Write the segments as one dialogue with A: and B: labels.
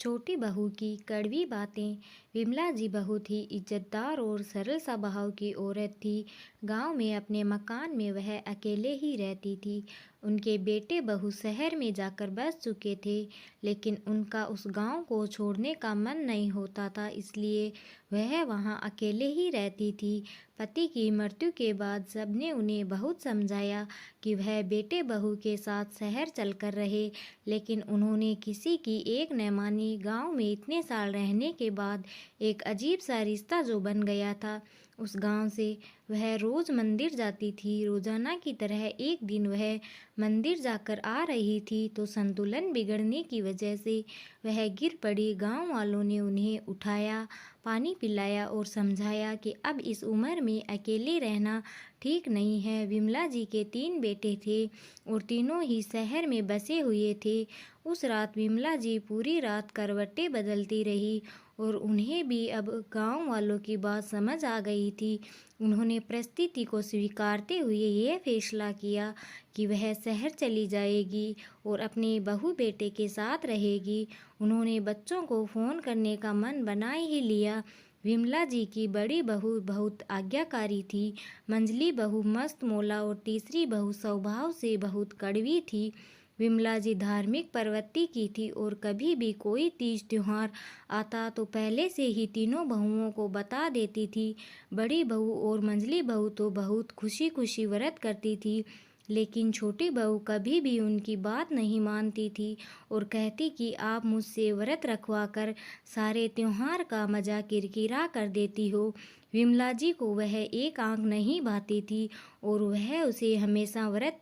A: छोटी बहू की कड़वी बातें। विमला जी बहुत ही इज्जतदार और सरल स्वभाव की औरत थी। गांव में अपने मकान में वह अकेले ही रहती थी। उनके बेटे बहू शहर में जाकर बस चुके थे, लेकिन उनका उस गांव को छोड़ने का मन नहीं होता था, इसलिए वह वहां अकेले ही रहती थी। पति की मृत्यु के बाद सबने उन्हें बहुत समझाया कि वह बेटे बहू के साथ शहर चलकर रहे, लेकिन उन्होंने किसी की एक न मानी। गांव में इतने साल रहने के बाद एक अजीब सा रिश्ता जो बन गया था उस गांव से। वह रोज मंदिर जाती थी। रोजाना की तरह एक दिन वह मंदिर जाकर आ रही थी तो संतुलन बिगड़ने की वजह से वह गिर पड़ी। गांव वालों ने उन्हें उठाया, पानी पिलाया और समझाया कि अब इस उम्र में अकेले रहना ठीक नहीं है। विमला जी के 3 बेटे थे और तीनों ही शहर में बसे हुए थे। उस रात विमला जी पूरी रात करवटें बदलती रही और उन्हें भी अब गांव वालों की बात समझ आ गई थी। उन्होंने परिस्थिति को स्वीकारते हुए यह फैसला किया कि वह शहर चली जाएगी और अपने बहू बेटे के साथ रहेगी। उन्होंने बच्चों को फ़ोन करने का मन बना ही लिया। विमला जी की बड़ी बहू बहुत आज्ञाकारी थी, मंझली बहू मस्त मौला और तीसरी बहू स्वभाव से बहुत कड़वी थी। विमला जी धार्मिक प्रवृत्ति की थी और कभी भी कोई तीज त्योहार आता तो पहले से ही तीनों बहुओं को बता देती थी। बड़ी बहू और मंझली बहू तो बहुत खुशी खुशी व्रत करती थी, लेकिन छोटी बहू कभी भी उनकी बात नहीं मानती थी और कहती कि आप मुझसे व्रत रखवा कर सारे त्योहार का मज़ा किरकिरा कर देती हो। विमला जी को वह एक आंख नहीं भाती थी और वह उसे हमेशा व्रत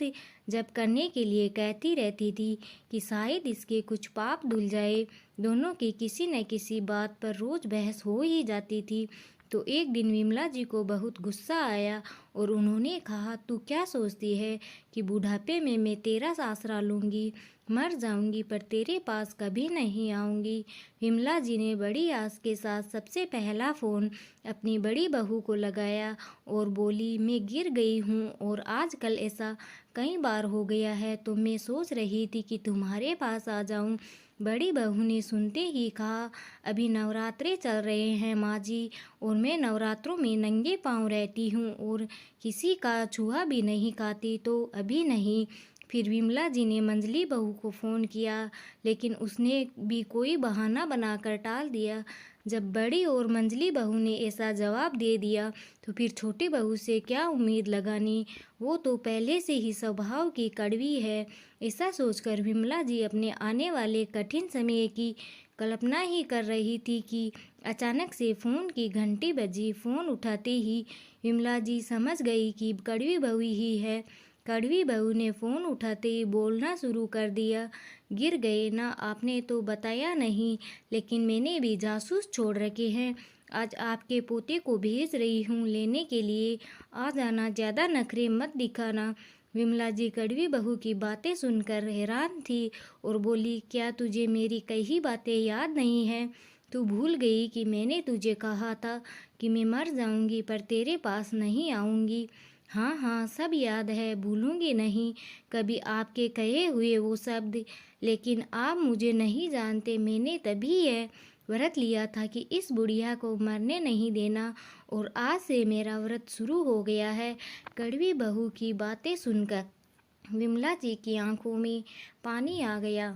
A: जप करने के लिए कहती रहती थी कि शायद इसके कुछ पाप धुल जाए। दोनों की किसी न किसी बात पर रोज बहस हो ही जाती थी। तो एक दिन विमला जी को बहुत गुस्सा आया और उन्होंने कहा, तू क्या सोचती है कि बुढ़ापे में मैं तेरा आसरा लूँगी, मर जाऊँगी पर तेरे पास कभी नहीं आऊँगी। विमला जी ने बड़ी आस के साथ सबसे पहला फ़ोन अपनी बड़ी बहू को लगाया और बोली, मैं गिर गई हूँ और आजकल ऐसा कई बार हो गया है, तो मैं सोच रही थी कि तुम्हारे पास आ जाऊँ। बड़ी बहू ने सुनते ही कहा, अभी नवरात्रे चल रहे हैं माँ जी, और मैं नवरात्रों में नंगे पाँव रहती हूँ और किसी का छुआ भी नहीं खाती, तो अभी नहीं। फिर विमला जी ने मंझली बहू को फ़ोन किया, लेकिन उसने भी कोई बहाना बनाकर टाल दिया। जब बड़ी और मंझली बहू ने ऐसा जवाब दे दिया तो फिर छोटी बहू से क्या उम्मीद लगानी, वो तो पहले से ही स्वभाव की कड़वी है। ऐसा सोचकर विमला जी अपने आने वाले कठिन समय की कल्पना ही कर रही थी कि अचानक से फ़ोन की घंटी बजी। फ़ोन उठाते ही विमला जी समझ गई कि कड़वी बहू ही है। कड़वी बहू ने फ़ोन उठाते ही बोलना शुरू कर दिया, गिर गए ना, आपने तो बताया नहीं, लेकिन मैंने भी जासूस छोड़ रखे हैं। आज आपके पोते को भेज रही हूँ लेने के लिए, आ जाना, ज़्यादा नखरे मत दिखाना। विमला जी कड़वी बहू की बातें सुनकर हैरान थी और बोली, क्या तुझे मेरी कही बातें याद नहीं हैं? तू भूल गई कि मैंने तुझे कहा था कि मैं मर जाऊंगी पर तेरे पास नहीं आऊंगी? हाँ हाँ, सब याद है, भूलूंगी नहीं कभी आपके कहे हुए वो शब्द। लेकिन आप मुझे नहीं जानते, मैंने तभी यह व्रत लिया था कि इस बुढ़िया को मरने नहीं देना, और आज से मेरा व्रत शुरू हो गया है। कड़वी बहू की बातें सुनकर विमला जी की आंखों में पानी आ गया।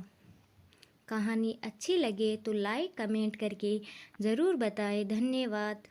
A: कहानी अच्छी लगे तो लाइक कमेंट करके ज़रूर बताएं। धन्यवाद।